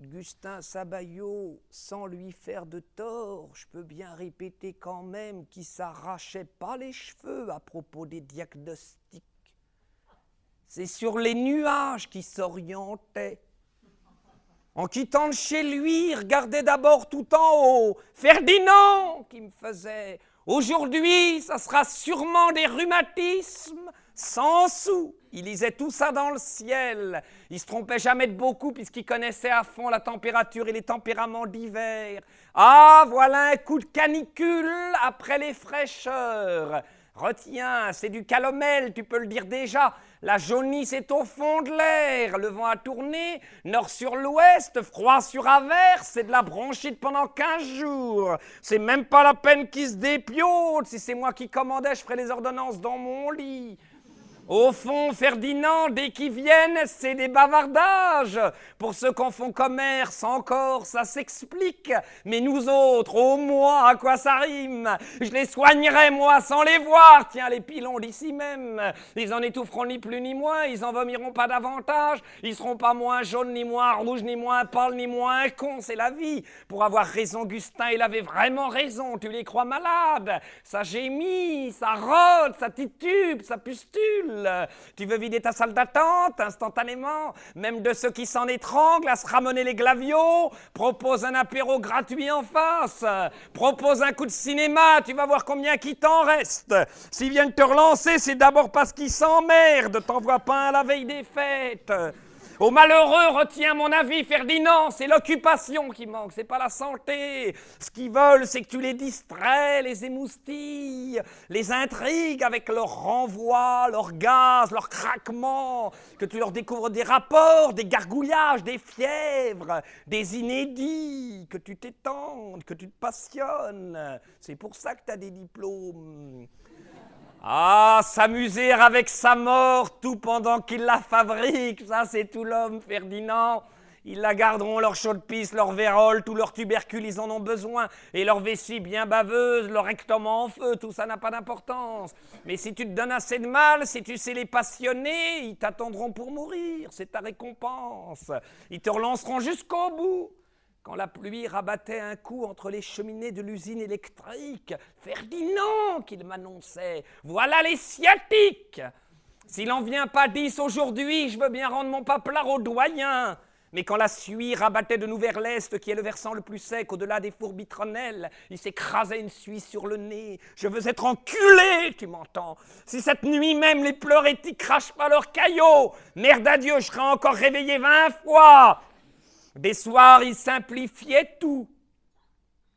Gustin Sabaillot, sans lui faire de tort, je peux bien répéter quand même qu'il s'arrachait pas les cheveux à propos des diagnostics. C'est sur les nuages qu'il s'orientait. En quittant de chez lui, il regardait d'abord tout en haut. Ferdinand, qui me faisait. Aujourd'hui, ça sera sûrement des rhumatismes, sans sous. Il lisait tout ça dans le ciel. Il se trompait jamais de beaucoup puisqu'il connaissait à fond la température et les tempéraments d'hiver. Ah, voilà un coup de canicule après les fraîcheurs. Retiens, c'est du calomel, tu peux le dire déjà. La jaunisse est au fond de l'air, le vent a tourné, nord sur l'ouest, froid sur averse, c'est de la bronchite pendant 15 jours. C'est même pas la peine qu'il se dépiote, si c'est moi qui commandais, je ferais les ordonnances dans mon lit. Au fond, Ferdinand, dès qu'ils viennent, c'est des bavardages. Pour ceux qui en font commerce, encore, ça s'explique. Mais nous autres, au moins, à quoi ça rime? Je les soignerais, moi, sans les voir. Tiens, les pilons d'ici même. Ils en étoufferont ni plus ni moins, ils en vomiront pas davantage. Ils seront pas moins jaunes, ni moins rouges, ni moins pâles, ni moins cons. C'est la vie. Pour avoir raison, Gustin, il avait vraiment raison. Tu les crois malades? Ça gémit, ça rôde, ça titube, ça pustule. Tu veux vider ta salle d'attente instantanément? Même de ceux qui s'en étranglent à se ramener les glaviots? Propose un apéro gratuit en face. Propose un coup de cinéma, tu vas voir combien qui t'en reste. S'ils viennent te relancer, c'est d'abord parce qu'ils s'emmerdent. T'envoies pas un la veille des fêtes. Aux malheureux, retiens mon avis, Ferdinand, c'est l'occupation qui manque, c'est pas la santé. Ce qu'ils veulent, c'est que tu les distrais, les émoustilles, les intrigues avec leur renvoi, leur gaz, leur craquement, que tu leur découvres des rapports, des gargouillages, des fièvres, des inédits, que tu t'étendes, que tu te passionnes. C'est pour ça que tu as des diplômes. Ah, s'amuser avec sa mort tout pendant qu'il la fabrique, ça c'est tout l'homme, Ferdinand. Ils la garderont, leur chaude-pisse, leur vérole, tout leur tubercule, ils en ont besoin. Et leur vessie bien baveuse, leur rectum en feu, tout ça n'a pas d'importance. Mais si tu te donnes assez de mal, si tu sais les passionner, ils t'attendront pour mourir, c'est ta récompense. Ils te relanceront jusqu'au bout. Quand la pluie rabattait un coup entre les cheminées de l'usine électrique, Ferdinand, qu'il m'annonçait, voilà les sciatiques. S'il n'en vient pas 10 aujourd'hui, je veux bien rendre mon paplard au doyen. Mais quand la suie rabattait de nous vers l'est, qui est le versant le plus sec au-delà des fourbitronnelles, il s'écrasait une suie sur le nez. Je veux être enculé, tu m'entends? Si cette nuit même les pleurétiques crachent pas leurs caillots, merde à Dieu, je serai encore réveillé 20 fois. Des soirs, il simplifiait tout.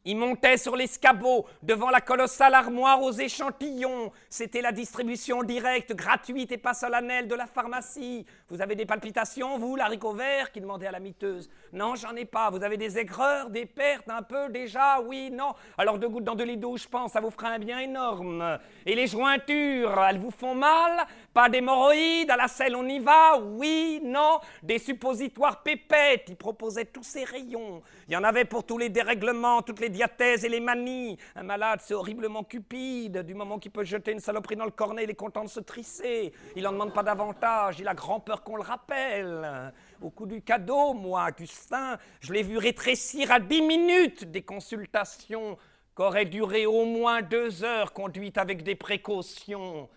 Il montait sur l'escabeau, devant la colossale armoire aux échantillons. C'était la distribution directe, gratuite et pas solennelle de la pharmacie. Vous avez des palpitations, vous, l'haricot vert, qui demandait à la miteuse. Non, j'en ai pas. Vous avez des aigreurs, des pertes, un peu déjà? Oui, non. Alors 2 gouttes dans 2 litres d'eau, je pense, ça vous fera un bien énorme. Et les jointures, elles vous font mal? Pas d'hémorroïdes? À la selle, on y va? Oui, non. Des suppositoires pépettes, il proposait tous ces rayons. Il y en avait pour tous les dérèglements, toutes les diathèses et les manies. Un malade, c'est horriblement cupide. Du moment qu'il peut jeter une saloperie dans le cornet, il est content de se trisser. Il n'en demande pas davantage. Il a grand peur qu'on le rappelle. Au coup du cadeau, moi, Gustin, je l'ai vu rétrécir à 10 minutes des consultations qu'auraient duré au moins 2 heures, conduites avec des précautions.